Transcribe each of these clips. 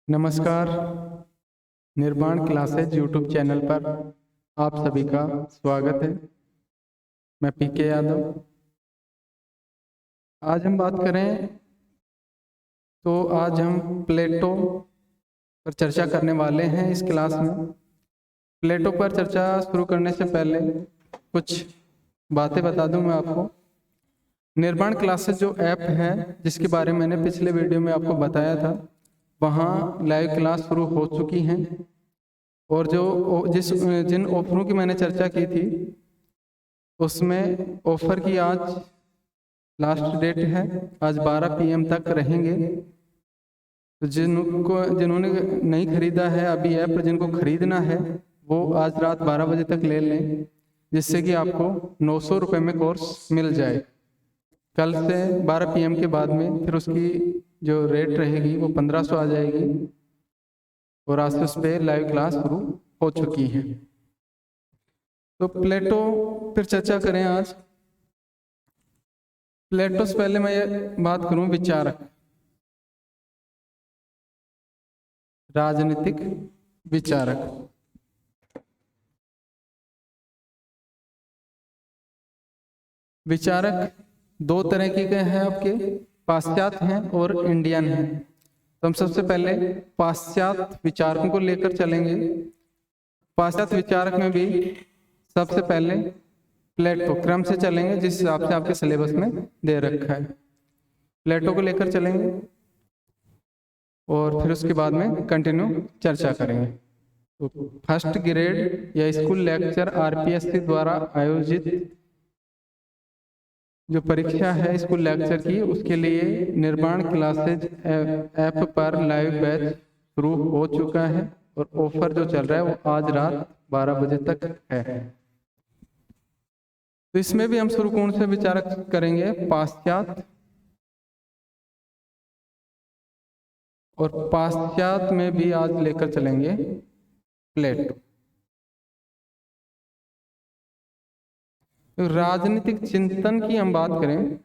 नमस्कार। निर्माण classes YouTube channel पर आप सभी का स्वागत है। मैं पीके यादव। आज हम बात करें तो आज हम प्लेटो पर चर्चा करने वाले हैं इस क्लास में। प्लेटो पर चर्चा शुरू करने से पहले कुछ बातें बता दूं मैं आपको। निर्माण क्लासेज जो ऐप है जिसके बारे में मैंने पिछले वीडियो में आपको बताया था, वहाँ लाइव क्लास शुरू हो चुकी हैं और जिन ऑफरों की मैंने चर्चा की थी उसमें ऑफर की आज लास्ट डेट है। आज 12 PM तक रहेंगे। तो जिन्होंने नहीं खरीदा है अभी ऐप, जिनको खरीदना है वो आज रात 12 बजे तक ले लें, जिससे कि आपको 900 रुपये में कोर्स मिल जाए। कल से 12 PM के बाद में फिर उसकी जो रेट रहेगी वो 1500 आ जाएगी और आज से उस पर लाइव क्लास शुरू हो चुकी है। तो प्लेटो फिर चर्चा करें आज। प्लेटो से पहले मैं ये बात करूं विचारक, राजनीतिक विचारक। विचारक दो तरह के हैं आपके, पाश्चात्य हैं और इंडियन हैं। तो हम सबसे पहले पाश्चात्य विचारकों को लेकर चलेंगे। पाश्चात्य विचारक में भी सबसे पहले प्लेटो क्रम से चलेंगे, जिस हिसाब से आपके सिलेबस में दे रखा है। प्लेटो को लेकर चलेंगे और फिर उसके बाद में कंटिन्यू चर्चा करेंगे। तो फर्स्ट ग्रेड या स्कूल लेक्चर RPSC द्वारा आयोजित जो परीक्षा है स्कूल लेक्चर की, उसके लिए निर्माण क्लासेज ऐप पर लाइव बैच शुरू हो चुका है और ऑफर जो चल रहा है वो आज रात 12 बजे तक है। तो इसमें भी हम शुरू कौन से विचारक करेंगे? पाश्चात्य। और पाश्चात्य में भी आज लेकर चलेंगे प्लेटो। राजनीतिक चिंतन की हम बात करें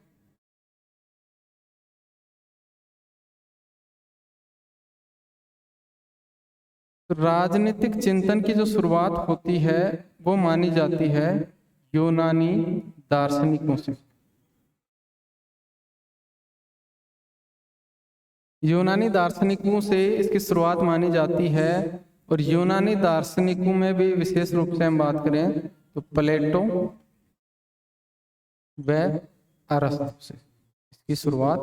तो राजनीतिक चिंतन की जो शुरुआत होती है वो मानी जाती है यूनानी दार्शनिकों से। यूनानी दार्शनिकों से इसकी शुरुआत मानी जाती है और यूनानी दार्शनिकों में भी विशेष रूप से हम बात करें तो प्लेटो व अरस्तु से इसकी शुरुआत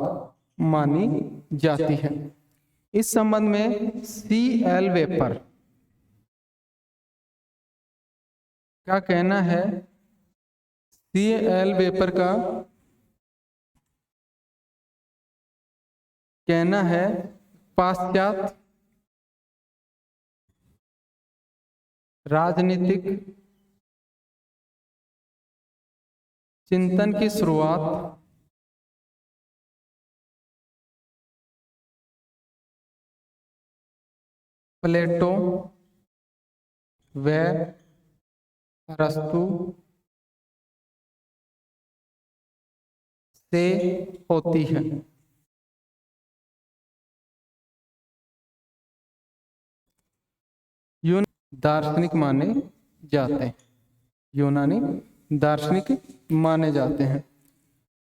मानी जाती है। इस संबंध में CL वेपर का कहना है। CL वेपर का कहना है पाश्चात्य राजनीतिक चिंतन की शुरुआत प्लेटो व अरस्तु से होती है। दार्शनिक माने जाते हैं, यूनानी दार्शनिक माने जाते हैं।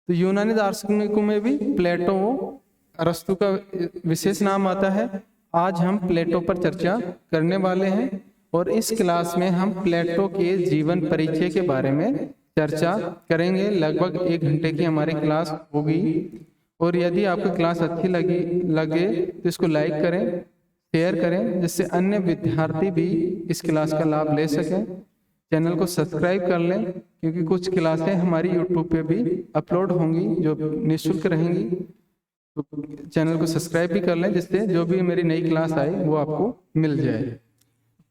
तो यूनानी दार्शनिकों में भी प्लेटो अरस्तु का विशेष नाम आता है। आज हम प्लेटो पर चर्चा करने वाले हैं और इस क्लास में हम प्लेटो के जीवन परिचय के बारे में चर्चा करेंगे। लगभग 1 घंटे की हमारी क्लास होगी और यदि आपको क्लास अच्छी लगे तो इसको लाइक करें, शेयर करें, जिससे अन्य विद्यार्थी भी इस क्लास का लाभ ले सकें। चैनल को सब्सक्राइब कर लें क्योंकि कुछ क्लासें हमारी यूट्यूब पे भी अपलोड होंगी जो निःशुल्क रहेंगी। तो चैनल को सब्सक्राइब भी कर लें जिससे जो भी मेरी नई क्लास आए वो आपको मिल जाए।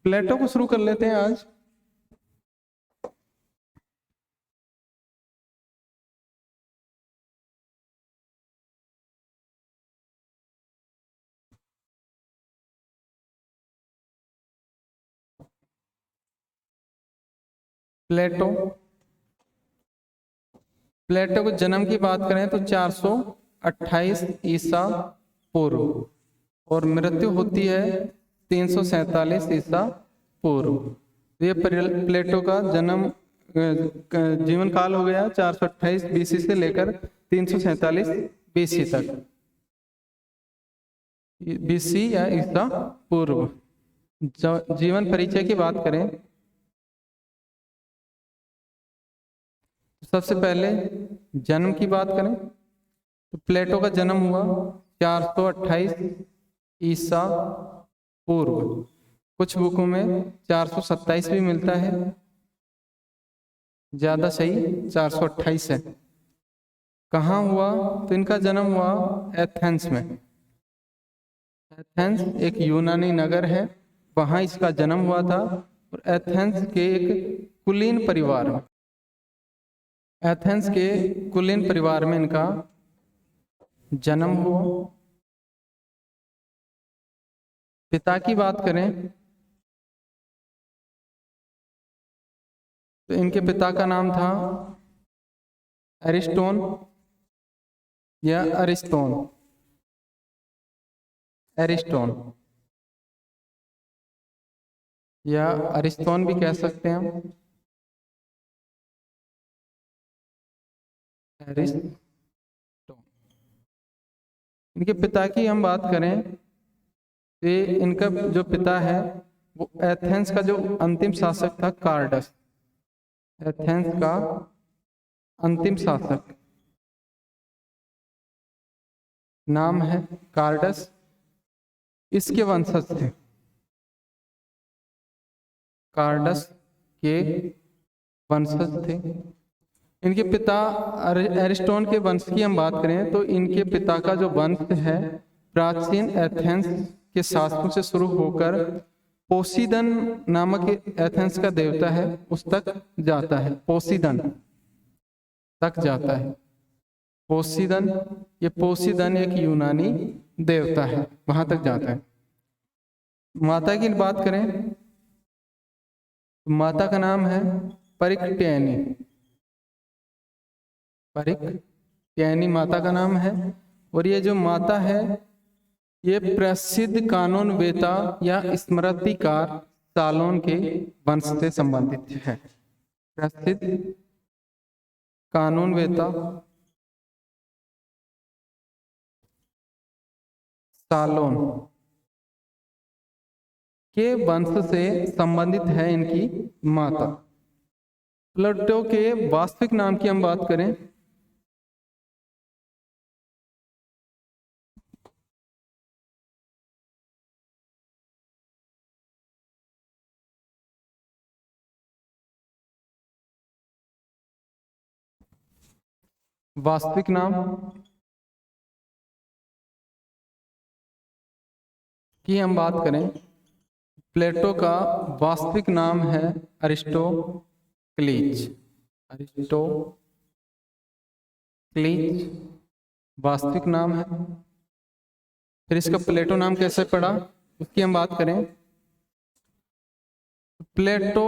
प्लेटो को शुरू कर लेते हैं आज। प्लेटो को जन्म की बात करें तो 428 ईसा पूर्व और मृत्यु होती है 347 ईसा पूर्व। तो ये प्लेटो का जन्म जीवन काल हो गया 428 बीसी से लेकर 347 बीसी तक, बीसी या ईसा पूर्व। जीवन परिचय की बात करें, सबसे पहले जन्म की बात करें तो प्लेटो का जन्म हुआ 428 ईसा पूर्व। कुछ बुकों में 427 भी मिलता है, ज्यादा सही 428 है। कहाँ हुआ? तो इनका जन्म हुआ एथेंस में। एथेंस एक यूनानी नगर है, वहां इसका जन्म हुआ था। और एथेंस के एक कुलीन परिवार में, एथेंस के कुलीन परिवार में इनका जन्म हुआ। पिता की बात करें तो इनके पिता का नाम था एरिस्टोन या अरिस्टोन, एरिस्टोन या अरिस्टोन भी कह सकते हैं हम। एरिस्टोन। इनके पिता की हम बात करें तो इनका जो पिता है वो एथेंस का जो अंतिम शासक था कार्डस, एथेंस का अंतिम शासक नाम है कार्डस, इसके वंशज थे। कार्डस के वंशज थे। इनके पिता एरिस्टोन के वंश की हम बात करें तो इनके पिता का जो वंश है प्राचीन एथेंस के शासकों से शुरू होकर पोसीदन नामक एथेंस का देवता है उस तक जाता है, पोसीदन तक जाता है। पोसीदन, ये पोसीदन एक यूनानी देवता है, वहां तक जाता है। माता की बात करें तो माता का नाम है परिक्टेनी, परिक्टेनी माता का नाम है। और ये जो माता है ये प्रसिद्ध कानून वेता या स्मृतिकार सालोन के वंश से संबंधित है। प्रसिद्ध कानून वेता सालोन के वंश से संबंधित है इनकी माता। प्लेटो के वास्तविक नाम की हम बात करें वास्तविक नाम की हम बात करें, प्लेटो का वास्तविक नाम है अरिस्टोक्लीज, अरिस्टोक्लीज वास्तविक नाम है। फिर इसका प्लेटो नाम कैसे पड़ा उसकी हम बात करें। प्लेटो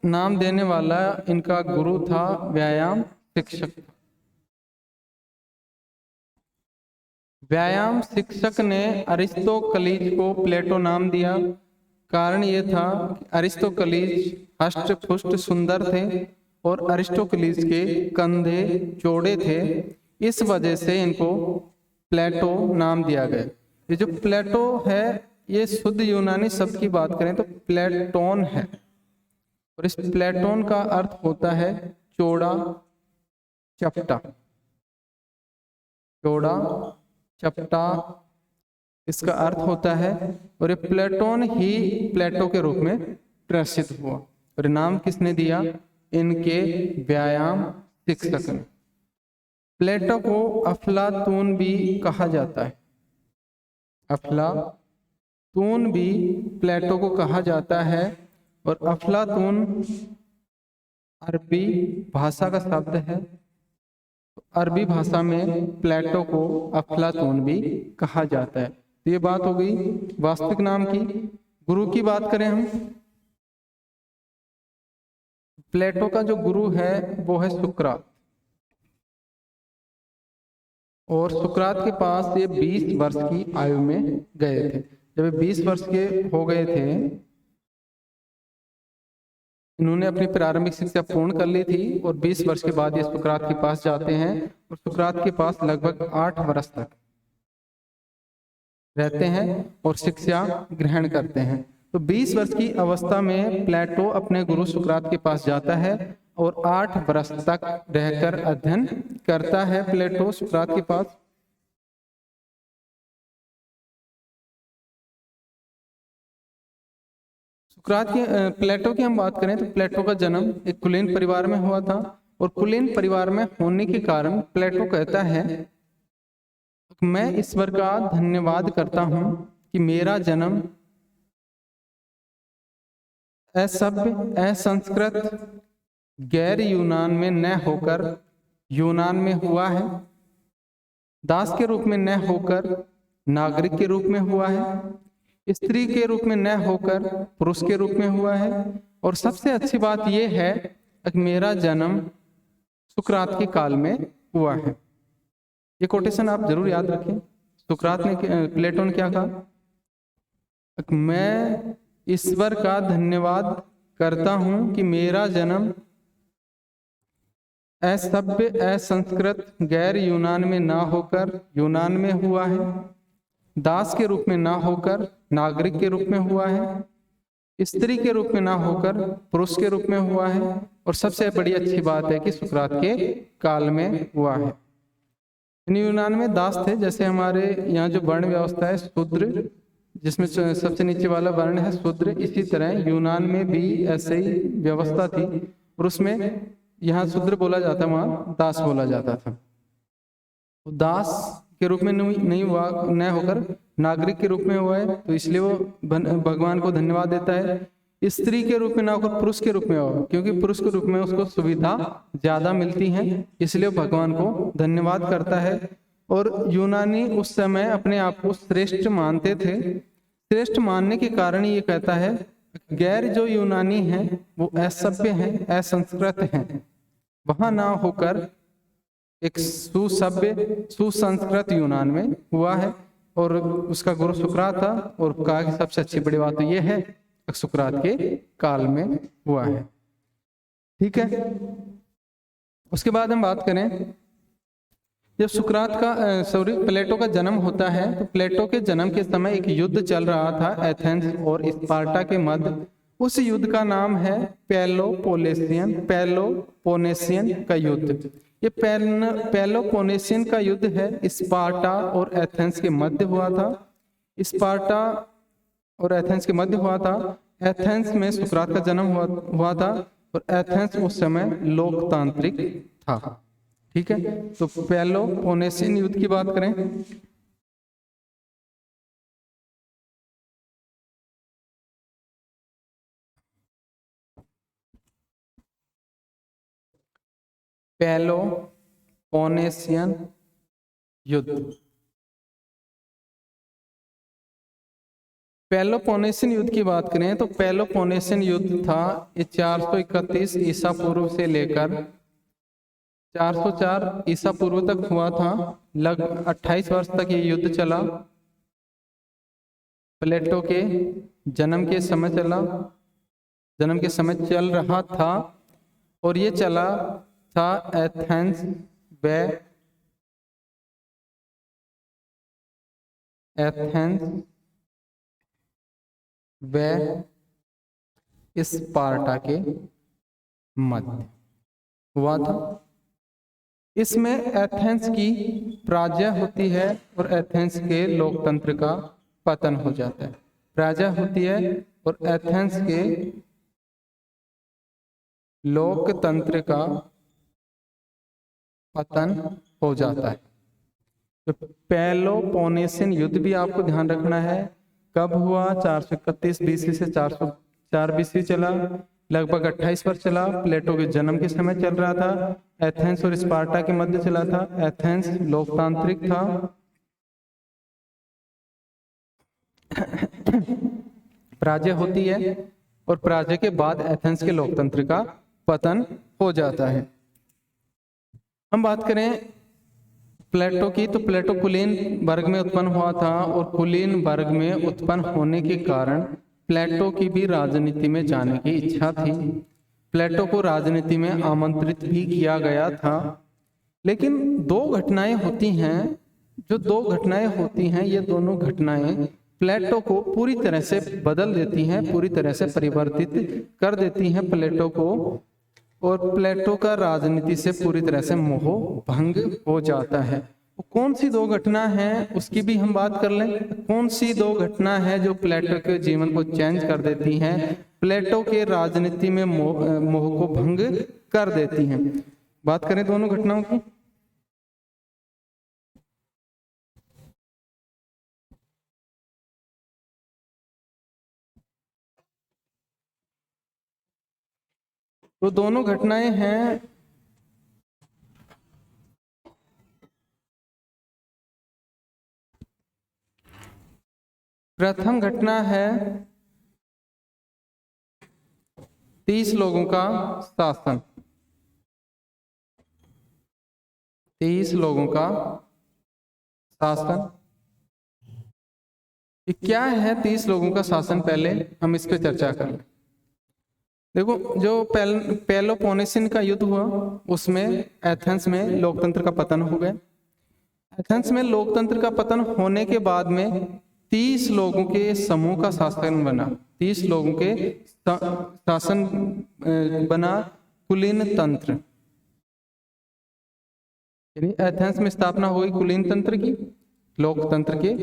नाम देने वाला इनका गुरु था, व्यायाम शिक्षक। व्यायाम शिक्षक ने अरिस्टोक्लीज को प्लेटो नाम दिया। कारण ये था कि अरिस्टोक्लीज हष्ट पुष्ट सुंदर थे और अरिस्टोक्लीज के कंधे चौड़े थे, इस वजह से इनको प्लेटो नाम दिया गया। ये जो प्लेटो है ये शुद्ध यूनानी शब्द की बात करें तो प्लेटोन है, और इस प्लेटोन का अर्थ होता है चौड़ा चपटा, चौड़ा चपटा इसका अर्थ होता है। और ये प्लेटोन ही प्लेटो के रूप में प्रसिद्ध हुआ। और नाम किसने दिया? इनके व्यायाम शिक्षक ने। प्लेटो को अफलातून भी कहा जाता है, अफलातून भी प्लेटो को कहा जाता है। और अफलातून अरबी भाषा का शब्द है, अरबी भाषा में प्लेटो को अफलातून भी कहा जाता है। तो ये बात हो गई वास्तविक नाम की। गुरु की बात करें हम, प्लेटो का जो गुरु है वो है सुकरात। और सुकरात के पास ये 20 वर्ष की आयु में गए थे। जब ये 20 वर्ष के हो गए थे, इन्होंने अपनी प्रारंभिक शिक्षा पूर्ण कर ली थी और 20 वर्ष के बाद ये सुकरात के पास जाते हैं और सुकरात के पास लगभग 8 वर्ष तक रहते हैं और शिक्षा ग्रहण करते हैं। तो 20 वर्ष की अवस्था में प्लेटो अपने गुरु सुकरात के पास जाता है और 8 वर्ष तक रहकर अध्ययन करता है प्लेटो सुकरात के पास। सुकरात की प्लेटो की हम बात करें तो प्लेटो का जन्म एक कुलीन परिवार में हुआ था और कुलीन परिवार में होने के कारण प्लेटो कहता है, मैं ईश्वर का धन्यवाद करता हूं कि मेरा जन्म असभ्य, असंस्कृत, गैर यूनान में न होकर यूनान में हुआ है, दास के रूप में न होकर नागरिक के रूप में हुआ है, स्त्री के रूप में न होकर पुरुष के रूप में हुआ है, और सबसे अच्छी बात यह है कि मेरा जन्म सुकरात के काल में हुआ है। ये कोटेशन आप जरूर याद रखें। सुकरात ने, प्लेटो ने क्या कहा? मैं ईश्वर का धन्यवाद करता हूं कि मेरा जन्म असभ्य, असंस्कृत, गैर यूनान में ना होकर यूनान में हुआ है, दास के रूप में ना होकर नागरिक के रूप में हुआ है, स्त्री के रूप में ना होकर पुरुष के रूप में हुआ है, और सबसे बड़ी अच्छी बात है कि सुकरात के काल में हुआ है। यूनान में दास थे, जैसे हमारे यहाँ जो वर्ण व्यवस्था है शूद्र, जिसमें सबसे नीचे वाला वर्ण है शूद्र, इसी तरह यूनान में भी ऐसे ही व्यवस्था थी और उसमें यहाँ शूद्र बोला जाता, वहां दास बोला जाता था। दास के रूप में नहीं हुआ, न होकर नागरिक के रूप में हुआ है, तो इसलिए वो भगवान को धन्यवाद देता है। स्त्री के रूप में ना होकर पुरुष के रूप में हुआ, क्योंकि पुरुष के रूप में उसको सुविधा ज्यादा मिलती है, इसलिए भगवान को धन्यवाद करता है। और यूनानी उस समय अपने आप को श्रेष्ठ मानते थे। श्रेष्ठ मानने के कारण ये कहता है, गैर जो यूनानी है वो असभ्य है, असंस्कृत है, वहां ना होकर एक सुसभ्य, सुसंस्कृत यूनान में हुआ है। और उसका गुरु सुकरात था, और कहा कि सबसे अच्छी बड़ी बात तो यह है सुकरात के काल में हुआ है। ठीक है, उसके बाद हम बात करें, जब सुकरात का प्लेटो का जन्म होता है, तो प्लेटो के जन्म के समय एक युद्ध चल रहा था एथेंस और स्पार्टा के मध्य। उस युद्ध का नाम है पेलोपोनेशियन का युद्ध। ये पेलोपोनेशियन का युद्ध है, स्पार्टा और एथेंस के मध्य हुआ था। स्पार्टा और एथेंस के मध्य हुआ था। एथेंस में सुकरात का जन्म हुआ था और एथेंस उस समय लोकतांत्रिक था। ठीक है, तो पेलोपोनेशियन युद्ध की बात करें, पेलोपोनेशियन युद्ध। पेलोपोनेशियन युद्ध की बात करें तो पेलोपोनेशियन युद्ध था, ये 431 ईसा पूर्व से लेकर 404 ईसा पूर्व तक हुआ था। लगभग 28 वर्ष तक ये युद्ध चला। प्लेटो के जन्म के समय चल रहा था, और ये चला था एथेंस व स्पार्टा के मध्य हुआ था। इसमें एथेंस की पराजय होती है और एथेंस के लोकतंत्र का पतन हो जाता है। पराजय होती है और एथेंस के लोकतंत्र का पतन हो जाता है। तो पेलोपोनेशियन युद्ध भी आपको ध्यान रखना है, कब हुआ? 431 बीसी से 404 बीसी चला, लगभग 28 वर्ष चला। प्लेटो के जन्म के समय चल रहा था। एथेंस और स्पार्टा के मध्य चला था। एथेंस लोकतांत्रिक था। पराजय होती है और पराजय के बाद एथेंस के लोकतंत्र का पतन हो जाता है। हम बात करें प्लेटो की, तो प्लेटो कुलीन वर्ग में उत्पन्न हुआ था और कुलीन वर्ग में उत्पन्न होने के कारण प्लेटो की भी राजनीति में जाने की इच्छा थी। प्लेटो को राजनीति में आमंत्रित भी किया गया था। लेकिन दो घटनाएं होती हैं, जो दो घटनाएं होती हैं, ये दोनों घटनाएं प्लेटो को पूरी तरह से बदल देती हैं, पूरी तरह से परिवर्तित कर देती हैं प्लेटो को, और प्लेटो का राजनीति से पूरी तरह से मोह भंग हो जाता है। तो कौन सी दो घटना है उसकी भी हम बात कर लें। कौन सी दो घटना है जो प्लेटो के जीवन को चेंज कर देती हैं, प्लेटो के राजनीति में मोह को भंग कर देती हैं। बात करें दोनों घटनाओं की। तो दोनों घटनाएं हैं, प्रथम घटना है 30 लोगों का शासन। 30 लोगों का शासन, ये क्या है 30 लोगों का शासन, पहले हम इस पे चर्चा कर लें। देखो, जो पेलोपोनेसियन का युद्ध हुआ उसमें एथेंस में लोकतंत्र का पतन हो गया। एथेंस में लोकतंत्र का पतन होने के बाद में 30 लोगों के समूह का शासन बना। 30 लोगों के शासन बना कुलीन तंत्र। यानी एथेंस में स्थापना हुई कुलीन तंत्र की, लोकतंत्र के।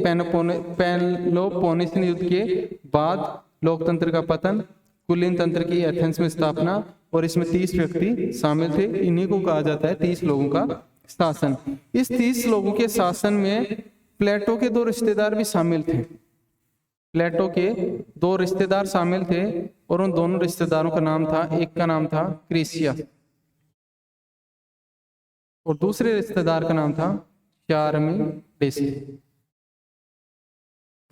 पेलोपोनेसियन युद्ध के बाद लोकतंत्र का पतन, कुलीन तंत्र की एथेंस में स्थापना, और इसमें 30 व्यक्ति शामिल थे। इन्हीं को कहा जाता है 30 लोगों का शासन। इस 30 लोगों के शासन में प्लेटो के 2 रिश्तेदार भी शामिल थे। प्लेटो के 2 रिश्तेदार शामिल थे, और उन दोनों रिश्तेदारों का नाम था, एक का नाम था क्रीसियस और दूसरे रिश्तेदार का नाम था चार्मिडिस।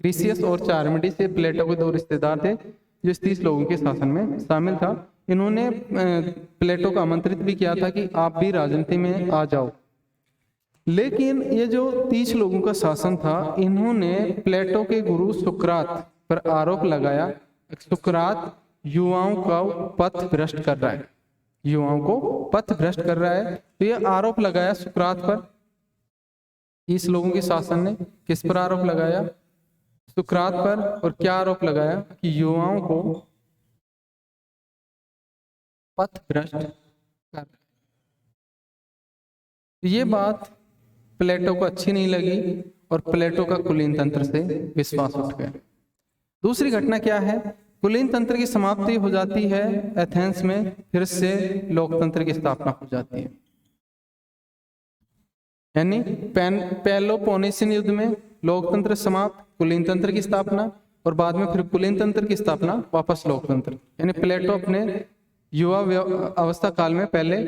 क्रीसियस और चार्मिडिस प्लेटो के 2 रिश्तेदार थे जो 30 लोगों के शासन में शामिल था। इन्होंने प्लेटो को आमंत्रित भी किया था कि आप भी राजनीति में आ जाओ। लेकिन ये जो 30 लोगों का शासन था, इन्होंने प्लेटो के गुरु सुकरात पर आरोप लगाया। सुकरात युवाओं का पथ भ्रष्ट कर रहा है, युवाओं को पथ भ्रष्ट कर रहा है। तो ये आरोप लगाया सुकरात पर। 30 लोगों के शासन ने किस पर आरोप लगाया? सुकरात पर। और क्या आरोप लगाया? कि युवाओं को पथ भ्रष्ट कर। ये बात प्लेटो को अच्छी नहीं लगी और प्लेटो का कुलीन तंत्र से विश्वास उठ गया। दूसरी घटना क्या है? कुलीन तंत्र की समाप्ति हो जाती है एथेंस में, फिर से लोकतंत्र की स्थापना हो जाती है। यानी पेलोपोनेसियन युद्ध में लोकतंत्र समाप्त, कुलीन तंत्र की स्थापना, और बाद में फिर कुलीन तंत्र की स्थापना, वापस लोकतंत्र। यानी प्लेटो अपने युवा अवस्था काल में पहले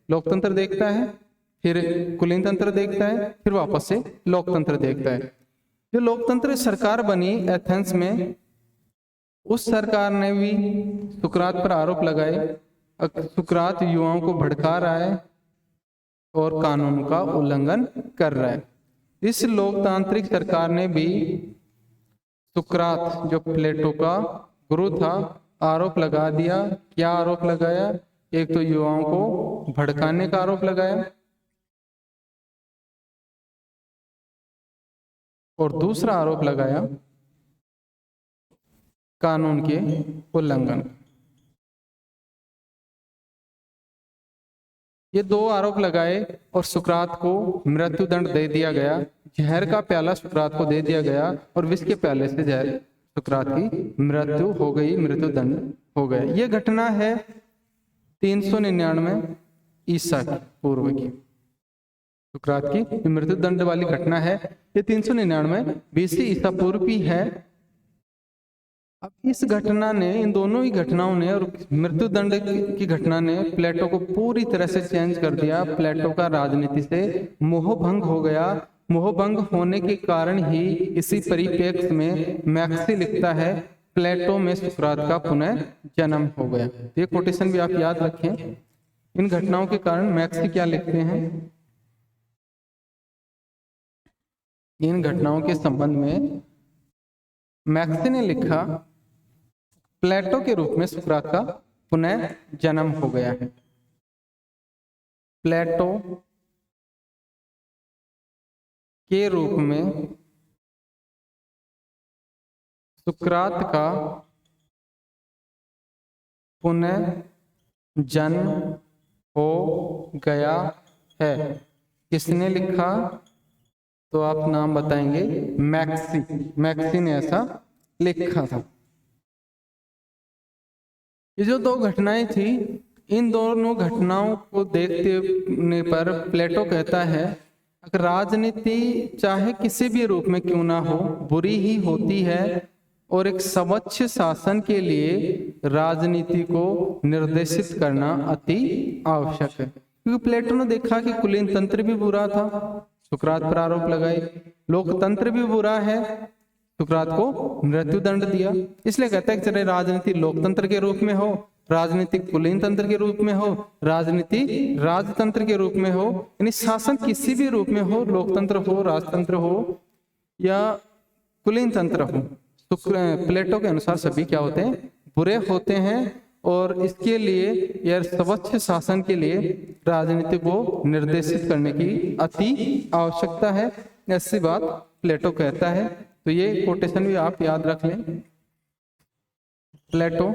लोकतंत्र देखता है, फिर कुलीन तंत्र देखता है, फिर वापस से लोकतंत्र देखता है। जो लोकतंत्र सरकार बनी एथेंस में, उस सरकार ने भी सुकरात पर आरोप लगाए। सुकरात युवाओं को भड़का रहा है और कानून का उल्लंघन कर रहा है। इस लोकतांत्रिक सरकार ने भी सुकरात, जो प्लेटो का गुरु था, आरोप लगा दिया। क्या आरोप लगाया? एक तो युवाओं को भड़काने का आरोप लगाया, और दूसरा आरोप लगाया कानून के उल्लंघन। ये 2 आरोप लगाए और सुकरात को मृत्यु दंड दे दिया गया। जहर का प्याला सुकरात को दे दिया गया और विष के प्याले से जहर सुकरात की मृत्यु हो गई, मृत्यु दंड हो गया। ये घटना है 399 ईसा पूर्व की। सुकरात की मृत्यु दंड वाली घटना है, ये 399 BC ईसा पूर्व की है। अब इस घटना ने, इन दोनों ही घटनाओं ने, और मृत्यु दंड की घटना ने प्लेटो को पूरी तरह से चेंज कर दिया। प्लेटो का राजनीति से मोह भंग हो गया। मोह भंग होने के कारण ही इसी परिप्रेक्ष्य में मैक्सी लिखता है, प्लेटो में सुकरात का पुनः जन्म हो गया। ये कोटेशन भी आप याद रखें। इन घटनाओं के कारण मैक्सी क्या लिखते हैं? इन घटनाओं के संबंध में मैक्सी ने लिखा, प्लेटो के रूप में सुकरात का पुनः जन्म हो गया है। प्लेटो के रूप में सुकरात का पुनः जन्म हो गया है। किसने लिखा? तो आप नाम बताएंगे, मैक्सी ने ऐसा लिखा था। ये जो दो घटनाएं थी, इन दोनों घटनाओं को देखने पर प्लेटो कहता है, अगर राजनीति चाहे किसी भी रूप में क्यों ना हो, बुरी ही होती है और एक स्वच्छ शासन के लिए राजनीति को निर्देशित करना अति आवश्यक है। क्योंकि प्लेटो ने देखा कि कुलीन तंत्र भी बुरा था, सुकरात पर आरोप लगाए, लोकतंत्र भी बुरा है, सुकरात को मृत्युदंड दिया। इसलिए कहता है कि चाहे राजनीति लोकतंत्र के रूप में हो, राजनीति कुलीन तंत्र के रूप में हो, राजनीति राजतंत्र के रूप में हो, यानी शासन किसी भी रूप में हो, लोकतंत्र हो, राजतंत्र हो या कुलीन तंत्र हो, प्लेटो के अनुसार सभी क्या होते हैं? बुरे होते हैं। और इसके लिए या स्वच्छ शासन के लिए राजनीति को निर्देशित करने की अति आवश्यकता है, ऐसी बात प्लेटो कहता है। तो ये कोटेशन भी आप याद रख लें। प्लेटो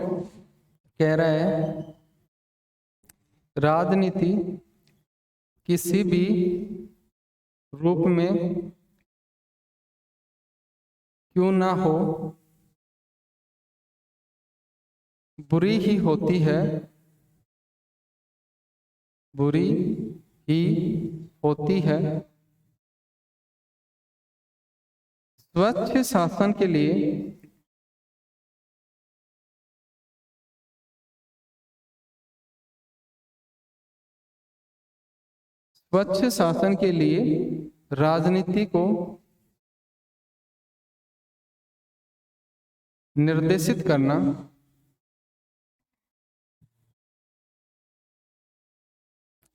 कह रहा है, राजनीति किसी भी रूप में क्यों ना हो, बुरी ही होती है, बुरी ही होती है। स्वच्छ शासन के लिए स्वच्छ शासन के लिए राजनीति को निर्देशित करना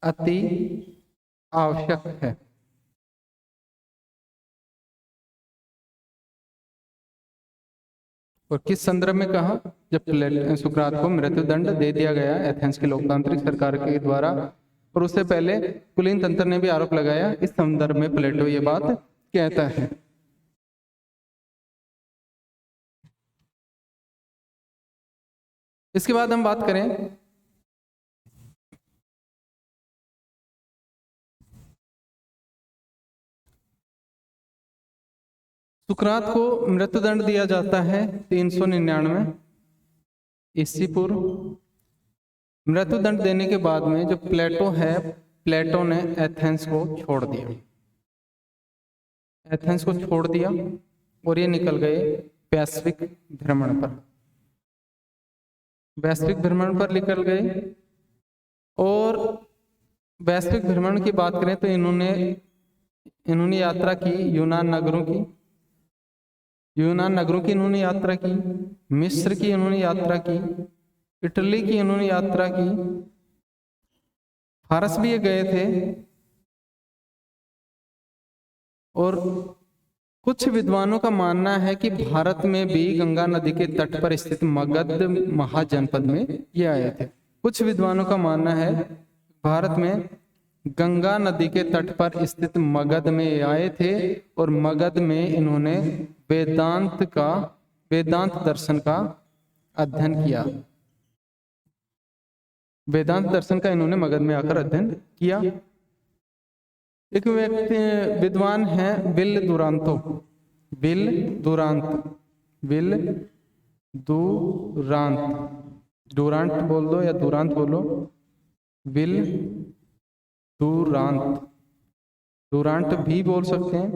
अति आवश्यक है। और किस संदर्भ में कहा? जब सुकरात को मृत्युदंड दे दिया गया एथेंस की लोकतांत्रिक सरकार के द्वारा, और उससे पहले कुलीन तंत्र ने भी आरोप लगाया। इस संदर्भ में प्लेटो ये बात कहता है। इसके बाद हम बात करें सुकरात को मृत्युदंड दिया जाता है 399 ईस्वी पूर्व। मृत्युदंड देने के बाद में जो प्लेटो है, प्लेटो ने एथेंस को छोड़ दिया, एथेंस को छोड़ दिया और ये निकल गए वैश्विक भ्रमण पर, वैश्विक भ्रमण पर निकल गए। और वैश्विक भ्रमण की बात करें तो इन्होंने यात्रा की यूनान नगरों की, इन्होंने यात्रा की, मिस्र की इन्होंने यात्रा की, इटली की इन्होंने यात्रा की, फारस भी ये गए थे। और कुछ विद्वानों का मानना है कि भारत में भी गंगा नदी के तट पर स्थित मगध महाजनपद में ये आए थे। कुछ विद्वानों का मानना है भारत में गंगा नदी के तट पर स्थित मगध में आए थे और मगध में इन्होंने वेदांत दर्शन का अध्ययन किया। वेदांत दर्शन का इन्होंने मगध में आकर अध्ययन किया। एक व्यक्ति विद्वान है विल दुरांत बोल दो या दुरांत बोलो, विल दुरांत भी बोल सकते हैं।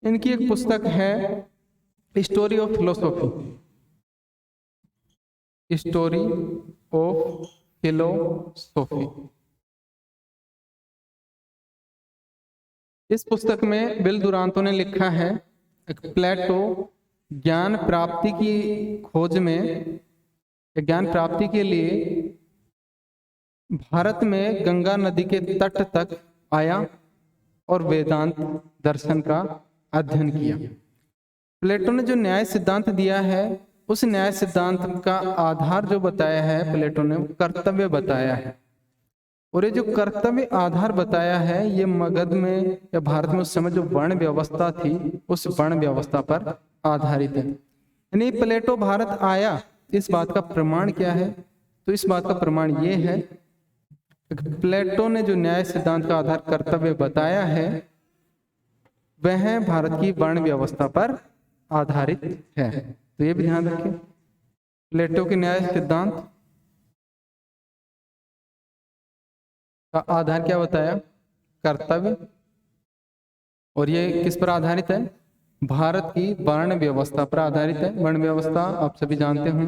इनकी एक पुस्तक है स्टोरी ऑफ फिलोसॉफी। इस पुस्तक में बिल दुरांतो ने लिखा है, प्लेटो ज्ञान प्राप्ति की खोज में, ज्ञान प्राप्ति के लिए भारत में गंगा नदी के तट तक आया और वेदांत दर्शन का अध्ययन किया। प्लेटो ने जो न्याय सिद्धांत दिया है, उस न्याय सिद्धांत का आधार जो बताया है प्लेटो ने, वो कर्तव्य बताया है। और ये जो कर्तव्य आधार बताया है, ये मगध में या भारत में उस समय जो वर्ण व्यवस्था थी, उस वर्ण व्यवस्था पर आधारित है। यानी प्लेटो भारत आया, इस बात का प्रमाण क्या है? तो इस बात का प्रमाण ये है कि प्लेटो ने जो न्याय सिद्धांत का आधार कर्तव्य बताया है, वह भारत की वर्ण व्यवस्था पर आधारित है। तो ये भी ध्यान रखें, प्लेटो के न्याय सिद्धांत का आधार क्या बताया? कर्तव्य। और ये किस पर आधारित है? भारत की वर्ण व्यवस्था पर आधारित है। वर्ण व्यवस्था आप सभी जानते हैं,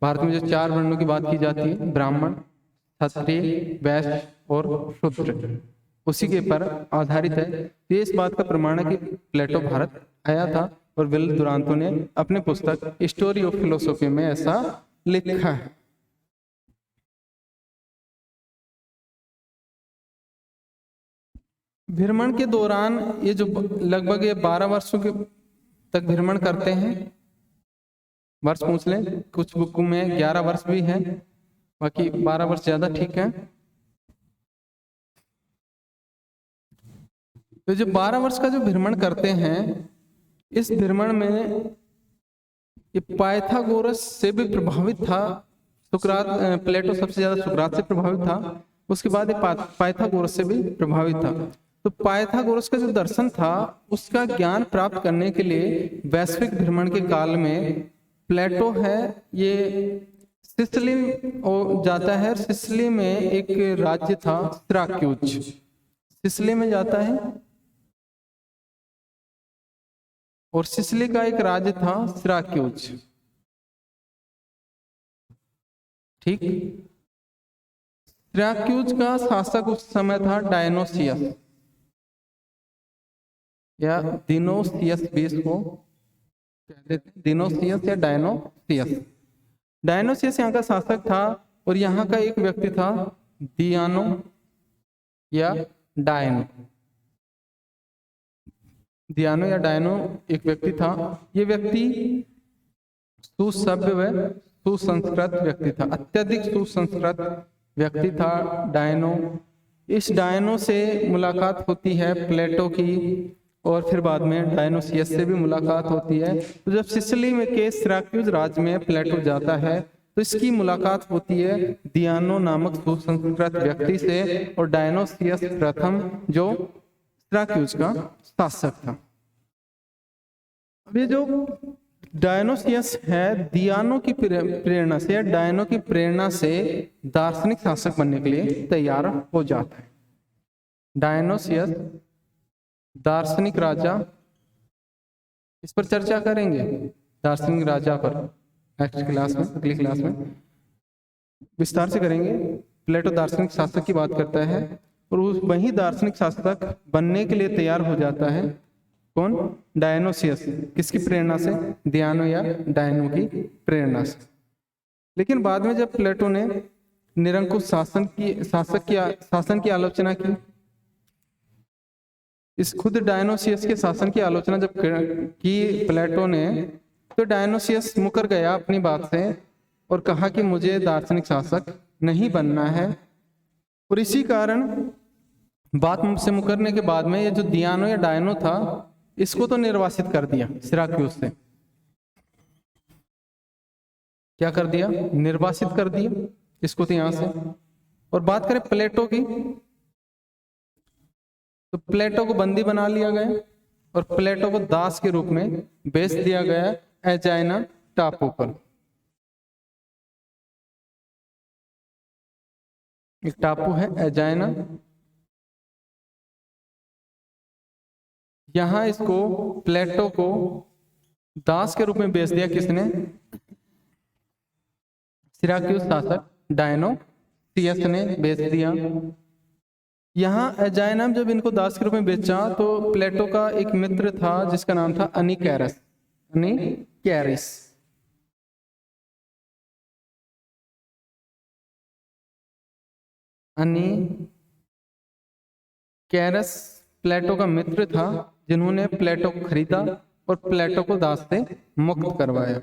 भारत में जो 4 वर्णों की बात की जाती है, ब्राह्मण, क्षत्रिय, वैश्य और शूद्र, उसी के पर आधारित है। ये इस बात का प्रमाण है कि प्लेटो भारत आया था, और विल दुरांतो ने अपने पुस्तक स्टोरी ऑफ फिलोसॉफी में ऐसा लिखा है। भ्रमण के दौरान ये जो लगभग ये 12 वर्षों के तक भ्रमण करते हैं, वर्ष पूछ लें, कुछ बुक में 11 वर्ष भी है, बाकी 12 वर्ष ज्यादा ठीक है। तो जो 12 वर्ष का जो भ्रमण करते हैं, इस भ्रमण में ये पाइथागोरस से भी प्रभावित था। सुकरात, प्लेटो सबसे ज्यादा सुकरात से प्रभावित था, उसके बाद ये पाइथागोरस से भी प्रभावित था। तो पाइथागोरस का जो दर्शन था, उसका ज्ञान प्राप्त करने के लिए वैश्विक भ्रमण के काल में प्लेटो है ये सिसिली जाता है। सिसिली में एक राज्य था सिराक्यूज, सिसिली में जाता है, और सिसिली का एक राज्य था सिराक्यूज, ठीक। सिराक्यूज का शासक उस समय था डायनोसियस या दिनोसियस भी इसको कहते थे, दिनोसियस या डायनोसियस। डायनोसियस यहाँ का शासक था, और यहाँ का एक व्यक्ति था दियानो या डायनो। दियानो या डायनो एक व्यक्ति था। ये व्यक्ति सुसभ्य व सुसंस्कृत व्यक्ति था, अत्यधिक सुसंस्कृत व्यक्ति था डायनो। इस डायनो से मुलाकात होती है प्लेटो की, और फिर बाद में डायनोसियस से भी मुलाकात होती है। तो जब सिसिली में के सिराक्यूज राज्य में प्लेटो जाता है, तो इसकी मुलाकात होती है दियानो नामक सुसंस्कृत व्यक्ति से, और डायनोसियस प्रथम जो सिराक्यूज का शासक था। अब ये जो डायनोसियस है, दियानो की प्रेरणा से या डायनो की प्रेरणा से दार्शनिक शासक बनने के लिए तैयार हो जाता है। डायनोसियस दार्शनिक राजा, इस पर चर्चा करेंगे, दार्शनिक राजा पर नेक्स्ट क्लास में, अगली क्लास में विस्तार से करेंगे। प्लेटो दार्शनिक शासक की बात करता है, और वही दार्शनिक शासक बनने के लिए तैयार हो जाता है। कौन? डायनोसियस। किसकी प्रेरणा से? दियानो या डायनो की प्रेरणा से। लेकिन बाद में जब प्लेटो ने निरंकुश शासन की आलोचना की, इस खुद डायनोसियस के शासन की आलोचना जब की प्लेटो ने, तो डायनोसियस मुकर गया अपनी बात से और कहा कि मुझे दार्शनिक शासक नहीं बनना है। और इसी कारण बात से मुकरने के बाद में ये जो दियानो या डायनो था, इसको तो निर्वासित कर दिया सिराक्यूज से। क्या कर दिया? निर्वासित कर दिया इसको तो यहां से। और बात करें प्लेटो की, तो प्लेटो को बंदी बना लिया गया, और प्लेटो को दास के रूप में बेच दिया गया एजाइना टापू पर। एक टापू है एजाइना, यहां इसको प्लेटो को दास के रूप में बेच दिया किसने? सिराक्यूज शासक डायनोसियस ने बेच दिया। यहाँ एजाइना जब इनको दास के रूप में बेचा, तो प्लेटो का एक मित्र था जिसका नाम था अनिकैरस, अनिकैरिस। अनिकैरस प्लेटो का मित्र था, जिन्होंने प्लेटो को खरीदा और प्लेटो को दास से मुक्त करवाया।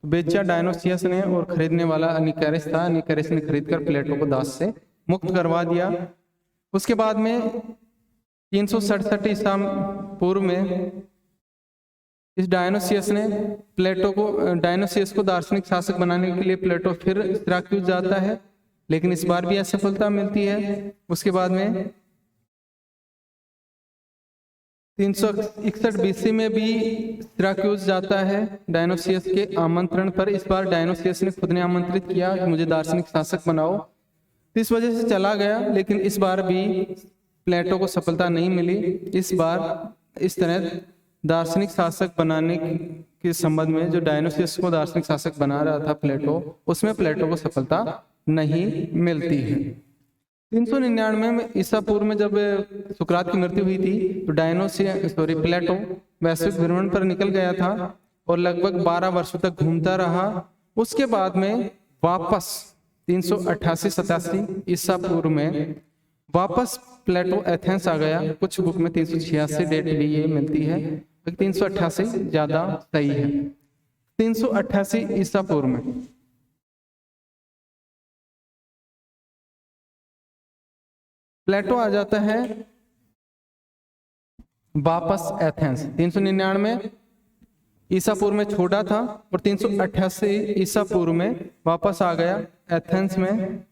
बेचा डायनोसियस ने और खरीदने वाला निकेरिस था। निकेरिस ने खरीदकर प्लेटो को दास से मुक्त करवा दिया। उसके बाद में 367 ईसा पूर्व में इस डायनोसियस ने डायनोसियस को दार्शनिक शासक बनाने के लिए प्लेटो फिर सिराक्यूस जाता है, लेकिन इस बार भी असफलता मिलती है। उसके बाद में 361 बीसी में भी सिराक्यूस जाता है डायनोसियस के आमंत्रण पर। इस बार डायनोसियस ने खुद ने आमंत्रित किया कि मुझे दार्शनिक शासक बनाओ, तो इस वजह से चला गया, लेकिन इस बार भी प्लेटो को सफलता नहीं मिली। इस बार इस तरह दार्शनिक शासक बनाने के संबंध में जो डायनोसियस को दार्शनिक शासक बना रहा था प्लेटो, उसमें प्लेटो को सफलता नहीं मिलती है। 399 में ईसा पूर्व में जब सुकरात की मृत्यु हुई थी तो प्लेटो वैश्विक भ्रमण पर निकल गया था और लगभग 12 वर्षों तक घूमता रहा। उसके बाद में वापस 388-87 ईसा पूर्व में वापस प्लेटो एथेंस आ गया। कुछ बुक में 386 डेट भी ये मिलती है, 388 ज्यादा सही है। 388 ईसा पूर्व में प्लेटो आ जाता है वापस एथेंस। 399 ईसा पूर्व में छोड़ा था और 388 ईसा पूर्व में वापस आ गया एथेंस में,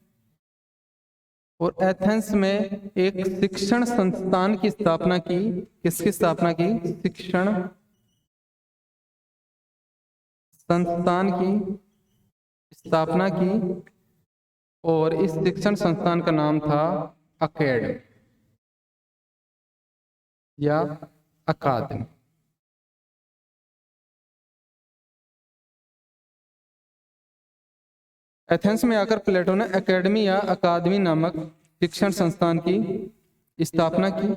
और एथेंस में एक शिक्षण संस्थान की स्थापना की। किसकी स्थापना की? शिक्षण संस्थान की स्थापना की, और इस शिक्षण संस्थान का नाम था अकेडमी या अकादमी। एथेंस में आकर प्लेटो ने एकेडमी या अकादमी नामक शिक्षण संस्थान की स्थापना की।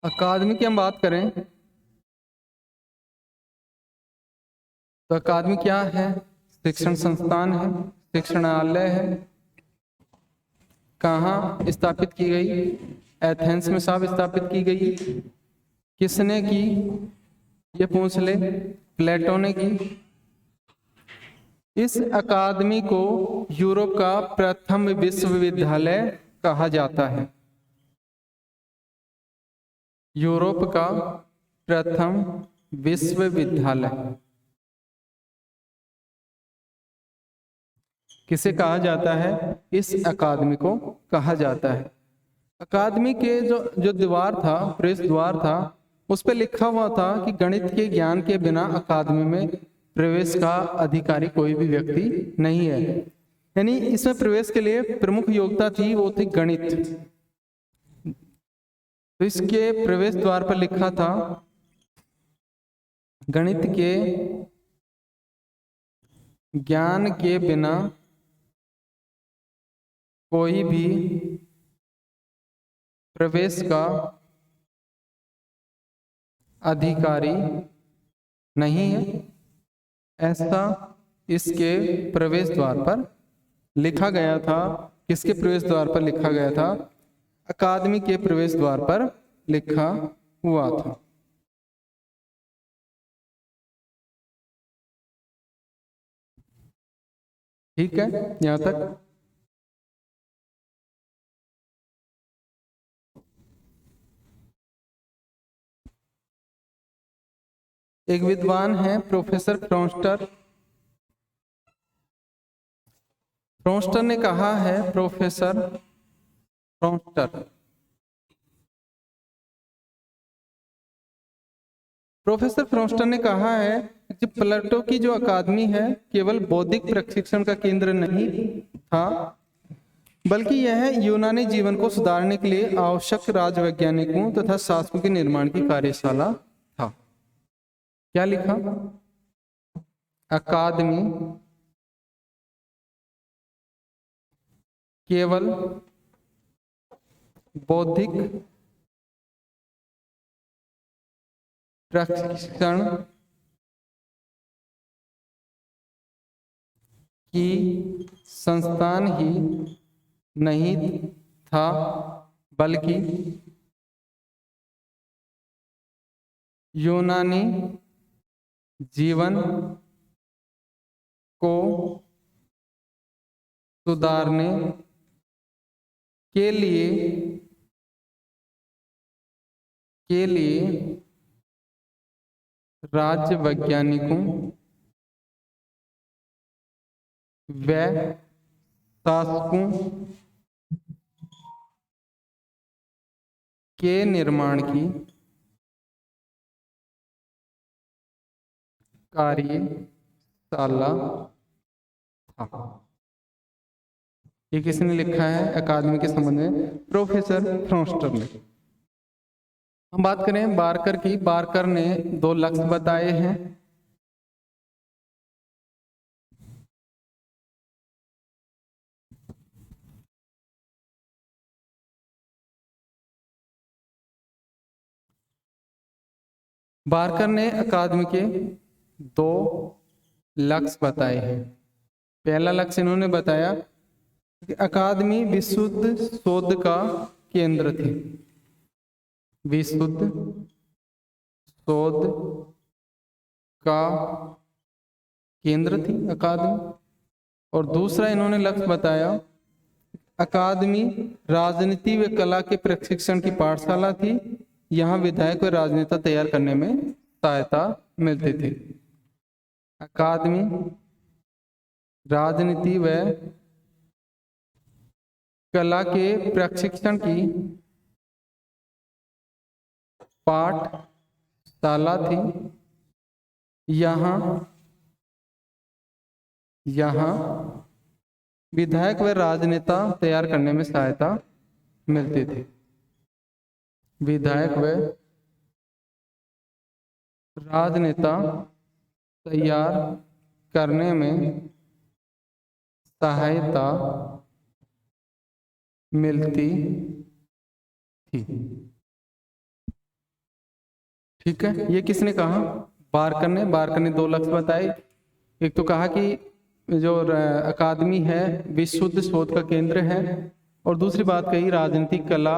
अकादमी की हम बात करें तो अकादमी क्या है? शिक्षण संस्थान है, शिक्षणालय है। कहाँ स्थापित की गई? एथेंस में साहब स्थापित की गई। किसने की? ये पूछ ले। प्लेटो ने की। इस अकादमी को यूरोप का प्रथम विश्वविद्यालय कहा जाता है। यूरोप का प्रथम विश्वविद्यालय किसे कहा जाता है? इस अकादमी को कहा जाता है। अकादमी के जो द्वार था, प्रवेश द्वार था, उस पर लिखा हुआ था कि गणित के ज्ञान के बिना अकादमी में प्रवेश का अधिकारी कोई भी व्यक्ति नहीं है। यानी इसमें प्रवेश के लिए प्रमुख योग्यता थी, वो थी गणित। तो इसके प्रवेश द्वार पर लिखा था गणित के ज्ञान के बिना कोई भी प्रवेश का अधिकारी नहीं है, ऐसा इसके प्रवेश द्वार पर लिखा गया था। किसके प्रवेश द्वार पर लिखा गया था? अकादमी के प्रवेश द्वार पर लिखा हुआ था। ठीक है, यहां तक। एक विद्वान है प्रोफेसर फ्रॉन्स्टर। फ्रॉन्स्टर ने कहा है, प्रोफेसर फ्रॉन्स्टर ने कहा है कि प्लेटो की जो अकादमी है केवल बौद्धिक प्रशिक्षण का केंद्र नहीं था, बल्कि यह यूनानी जीवन को सुधारने के लिए आवश्यक राजवैज्ञानिकों तथा शासकों के निर्माण की कार्यशाला था। क्या लिखा? अकादमी केवल बौद्धिक प्रशिक्षण की संस्थान ही नहीं था, बल्कि यूनानी जीवन को सुधारने के लिए राज्य वैज्ञानिकों व शासकों के निर्माण की कार्यशाला था। ये किसने लिखा है अकादमी के संबंध में? प्रोफेसर फ्रॉस्टर ने। हम बात करें बारकर की। बारकर ने 2 लक्ष्य बताए हैं। बारकर ने अकादमी के 2 लक्ष्य बताए हैं। पहला लक्ष्य इन्होंने बताया कि अकादमी विशुद्ध शोध का केंद्र थी। विशुद्ध शोध का केंद्र थी अकादमी। और दूसरा इन्होंने लक्ष्य बताया अकादमी राजनीति व कला के प्रशिक्षण की पाठशाला थी। यहाँ विधायक व राजनेता तैयार करने में सहायता मिलती थी। अकादमी राजनीति व कला के प्रशिक्षण की पाठशाला थी। यहाँ विधायक व राजनेता तैयार करने में सहायता मिलती थी। विधायक व राजनेता तैयार करने में सहायता मिलती थी। ठीक है, ये किसने कहा? बारकर ने। बारकर ने 2 लक्ष्य बताए। एक तो कहा कि जो अकादमी है विशुद्ध शोध का केंद्र है, और दूसरी बात कही राजनीतिक कला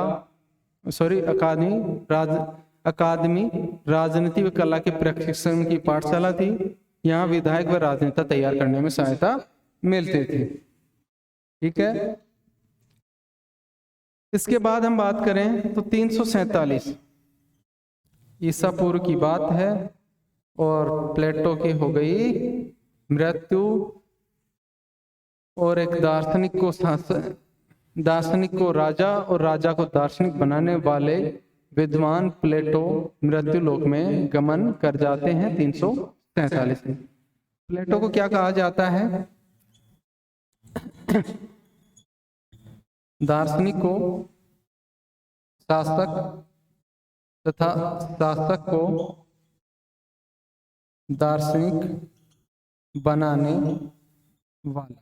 अकादमी राजनीति व कला के प्रशिक्षण की पाठशाला थी। यहाँ विधायक व राजनेता तैयार करने में सहायता मिलती थी। ठीक है, इसके बाद हम बात करें तो 347 ईसा पूर्व की बात है, और प्लेटो की हो गई मृत्यु, और एक दार्शनिक को राजा और राजा को दार्शनिक बनाने वाले विद्वान प्लेटो मृत्यु लोक में गमन कर जाते हैं 347 में। प्लेटो को क्या कहा जाता है? दार्शनिक को शासक तथा शासक को दार्शनिक बनाने वाला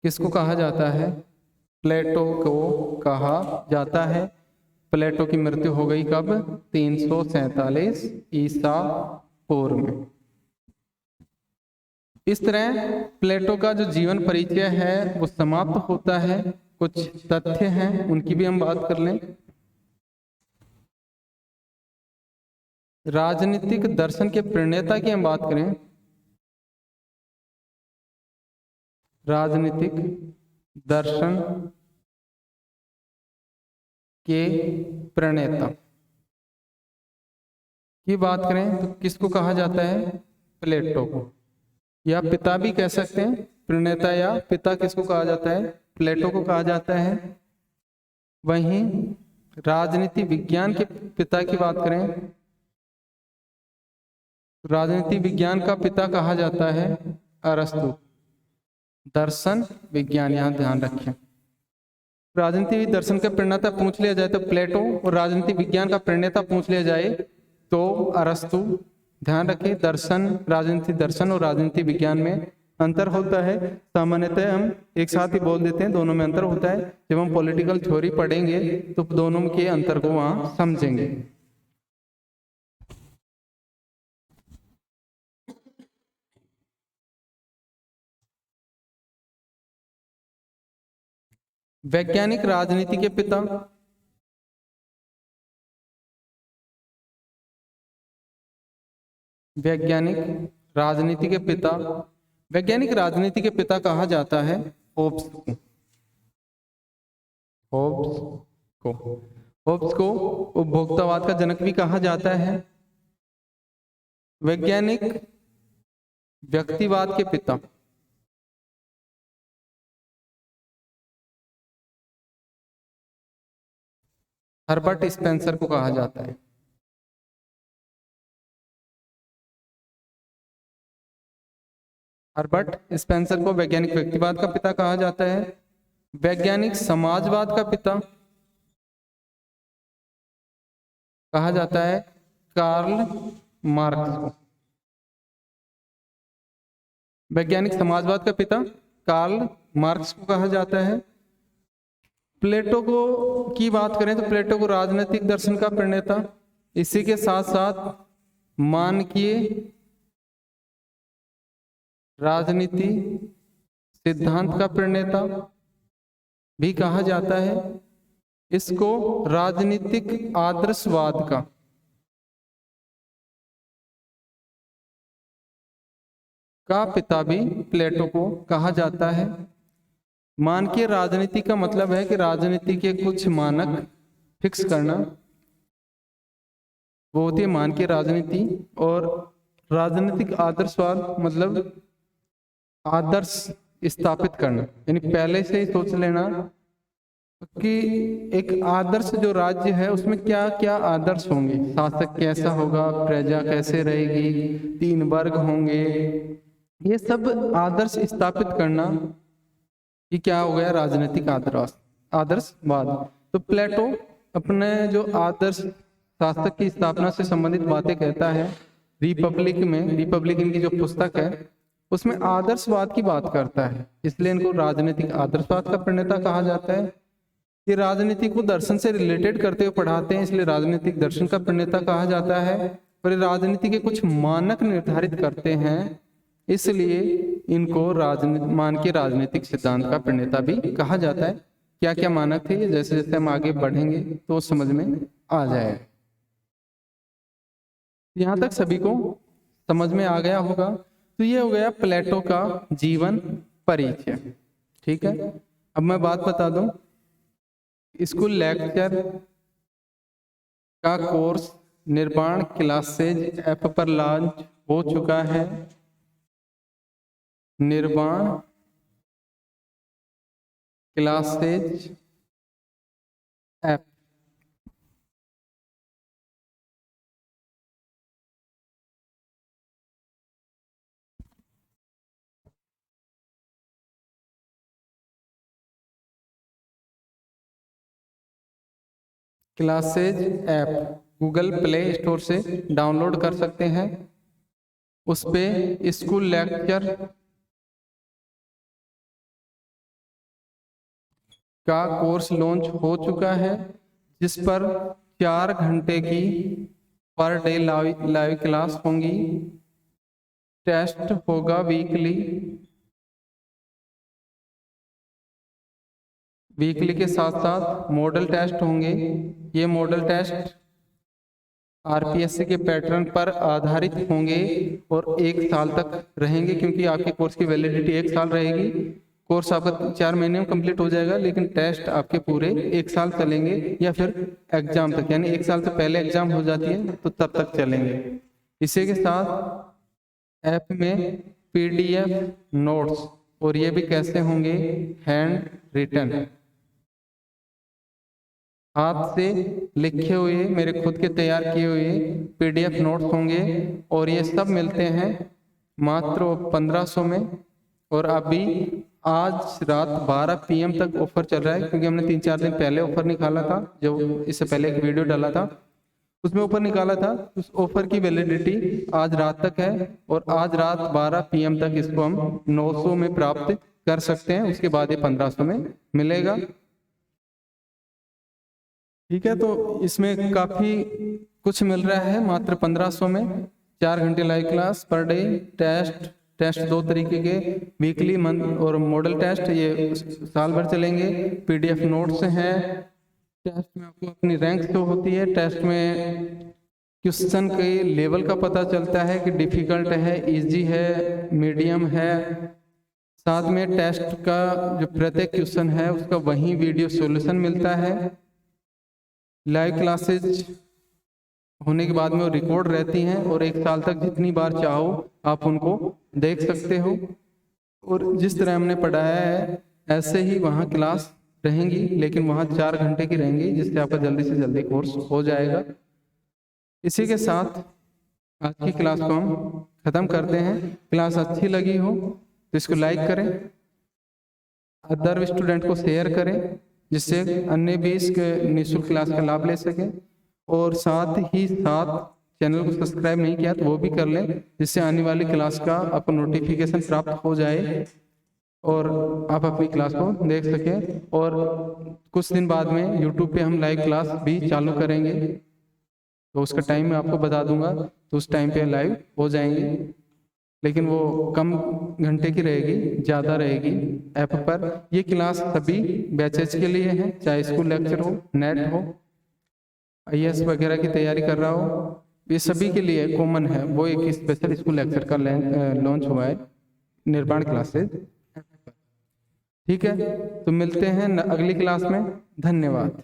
किसको कहा जाता है? प्लेटो को कहा जाता है। प्लेटो की मृत्यु हो गई कब? 347 ईसा पूर्व में। इस तरह प्लेटो का जो जीवन परिचय है वो समाप्त होता है। कुछ तथ्य हैं उनकी भी हम बात कर लें। राजनीतिक दर्शन के प्रणेता की हम बात करें, राजनीतिक दर्शन के प्रणेता की बात करें तो किसको कहा जाता है? प्लेटो को, या पिता भी कह सकते हैं। प्रणेता या पिता किसको कहा जाता है? प्लेटो को कहा जाता है। वहीं राजनीति विज्ञान के पिता की बात करें, राजनीति विज्ञान का पिता कहा जाता है अरस्तु। दर्शन विज्ञान, यहां ध्यान रखें। राजनीति दर्शन का प्रणेता पूछ लिया जाए तो प्लेटो, और राजनीति विज्ञान का प्रणेता पूछ लिया जाए तो अरस्तु। ध्यान रखें, दर्शन, राजनीति दर्शन और राजनीति विज्ञान में अंतर होता है। सामान्यतः हम एक साथ ही बोल देते हैं, दोनों में अंतर होता है। जब हम पॉलिटिकल थ्योरी पढ़ेंगे तो दोनों के अंतर को वहां समझेंगे। वैज्ञानिक राजनीति के पिता। वैज्ञानिक राजनीति के पिता, वैज्ञानिक राजनीति के पिता कहा जाता है होब्स को। होब्स को उपभोक्तावाद का जनक भी कहा जाता है। वैज्ञानिक व्यक्तिवाद के पिता, हर्बर्ट स्पेंसर को कहा जाता है। हर्बर्ट स्पेंसर को वैज्ञानिक व्यक्तिवाद का पिता कहा जाता है। वैज्ञानिक समाजवाद का पिता कहा जाता है कार्ल मार्क्स को। वैज्ञानिक समाजवाद का पिता कार्ल मार्क्स को कहा जाता है। प्लेटो को की बात करें तो प्लेटो को राजनीतिक दर्शन का प्रणेता, इसी के साथ साथ मानकीय राजनीति सिद्धांत का प्रणेता भी कहा जाता है। इसको राजनीतिक आदर्शवाद का पिता भी प्लेटो को कहा जाता है। मानकीय राजनीति का मतलब है कि राजनीति के कुछ मानक फिक्स करना, वो होती है मानकीय राजनीति। और राजनीतिक आदर्शवाद मतलब आदर्श स्थापित करना, यानी पहले से ही सोच लेना कि एक आदर्श जो राज्य है उसमें क्या क्या आदर्श होंगे, शासक कैसा होगा, प्रजा कैसे रहेगी, 3 वर्ग होंगे, ये सब आदर्श स्थापित करना कि क्या हो गया राजनीतिक आदर्शवाद। तो प्लेटो अपने जो आदर्श शासक की स्थापना से संबंधित बातें कहता है रिपब्लिक में, रिपब्लिक इनकी जो पुस्तक है उसमें आदर्शवाद की बात करता है, इसलिए इनको राजनीतिक आदर्शवाद का प्रणेता कहा जाता है। ये राजनीति को दर्शन से रिलेटेड करते हुए पढ़ाते हैं, इसलिए राजनीतिक दर्शन का प्रणेता कहा जाता है। और ये राजनीति के कुछ मानक निर्धारित करते हैं, इसलिए इनको मानकीय राजनीतिक सिद्धांत का प्रणेता भी कहा जाता है। क्या क्या मानक थे, जैसे जैसे हम आगे बढ़ेंगे तो समझ में आ जाएगा। यहाँ तक सभी को समझ में आ गया होगा। तो ये हो गया प्लेटो का जीवन परिचय। ठीक है, अब मैं बात बता दूं, स्कूल लेक्चर का कोर्स निर्माण क्लासेज ऐप पर लॉन्च हो चुका है। निर्माण classes app Google play store से डाउनलोड कर सकते हैं। उस पे स्कूल लेक्चर का कोर्स लॉन्च हो चुका है, जिस पर 4 घंटे की पर डे लाइव क्लास होंगी। टेस्ट होगा वीकली के साथ साथ मॉडल टेस्ट होंगे। ये मॉडल टेस्ट आरपीएससी के पैटर्न पर आधारित होंगे और 1 साल तक रहेंगे, क्योंकि आपके कोर्स की वैलिडिटी 1 साल रहेगी। कोर्स आपका 4 महीने में कंप्लीट हो जाएगा, लेकिन टेस्ट आपके पूरे 1 साल चलेंगे, या फिर एग्जाम तक, यानी 1 साल से पहले एग्जाम हो जाती है तो तब तक चलेंगे। इसी के साथ ऐप में पीडीएफ नोट्स, और ये भी कैसे होंगे, हैंड रिटन, हाथ से लिखे हुए, मेरे खुद के तैयार किए हुए पीडीएफ नोट्स होंगे। और ये सब मिलते हैं मात्र 1500 में। और अभी आज रात 12 PM तक ऑफर चल रहा है, क्योंकि हमने 3-4 दिन पहले ऑफर निकाला था, जब इससे पहले एक वीडियो डाला था। उसमें ऊपर निकाला था, उस ऑफर की वैलिडिटी आज रात तक है और आज रात 12 PM तक इसको हम 900 में प्राप्त कर सकते हैं, उसके बाद ये 1500 में मिलेगा। ठीक है, तो इसमें काफी कुछ मिल रहा है मात्र 1500 में। 4 घंटे live class per day, test 2 तरीके के, वीकली, मंथ और मॉडल टेस्ट, ये साल भर चलेंगे। PDF नोट्स हैं, टेस्ट में आपको अपनी रैंक शो होती है, टेस्ट में क्वेश्चन के लेवल का पता चलता है कि डिफिकल्ट है, इजी है, मीडियम है। साथ में टेस्ट का जो प्रत्येक क्वेश्चन है उसका वही वीडियो सॉल्यूशन मिलता है। लाइव क्लासेज होने के बाद में वो रिकॉर्ड रहती हैं और 1 साल तक जितनी बार चाहो आप उनको देख सकते हो। और जिस तरह हमने पढ़ाया है ऐसे ही वहाँ क्लास रहेंगी, लेकिन वहाँ 4 घंटे की रहेंगी, जिससे आपका जल्दी से जल्दी कोर्स हो जाएगा। इसी के साथ आज की क्लास को हम खत्म करते हैं। क्लास अच्छी लगी हो तो इसको लाइक करें, अदर स्टूडेंट को शेयर करें, जिससे अन्य भी इस निःशुल्क क्लास का लाभ ले सकें। और साथ ही साथ चैनल को सब्सक्राइब नहीं किया तो वो भी कर लें, जिससे आने वाली क्लास का आपको नोटिफिकेशन प्राप्त हो जाए और आप अपनी क्लास को देख सकें। और कुछ दिन बाद में YouTube पे हम लाइव क्लास भी चालू करेंगे, तो उसका टाइम मैं आपको बता दूंगा, तो उस टाइम पे लाइव हो जाएंगे, लेकिन वो कम घंटे की रहेगी, ज़्यादा रहेगी ऐप पर। ये क्लास सभी बैचेज के लिए है, चाहे स्कूल लेक्चर हो, नेट हो, IAS वगैरह की तैयारी कर रहा हो, ये सभी के लिए कॉमन है। वो एक स्पेशल स्कूल लेक्चर का लॉन्च हुआ है, निर्माण क्लासेज। ठीक है, तो मिलते हैं अगली क्लास में। धन्यवाद।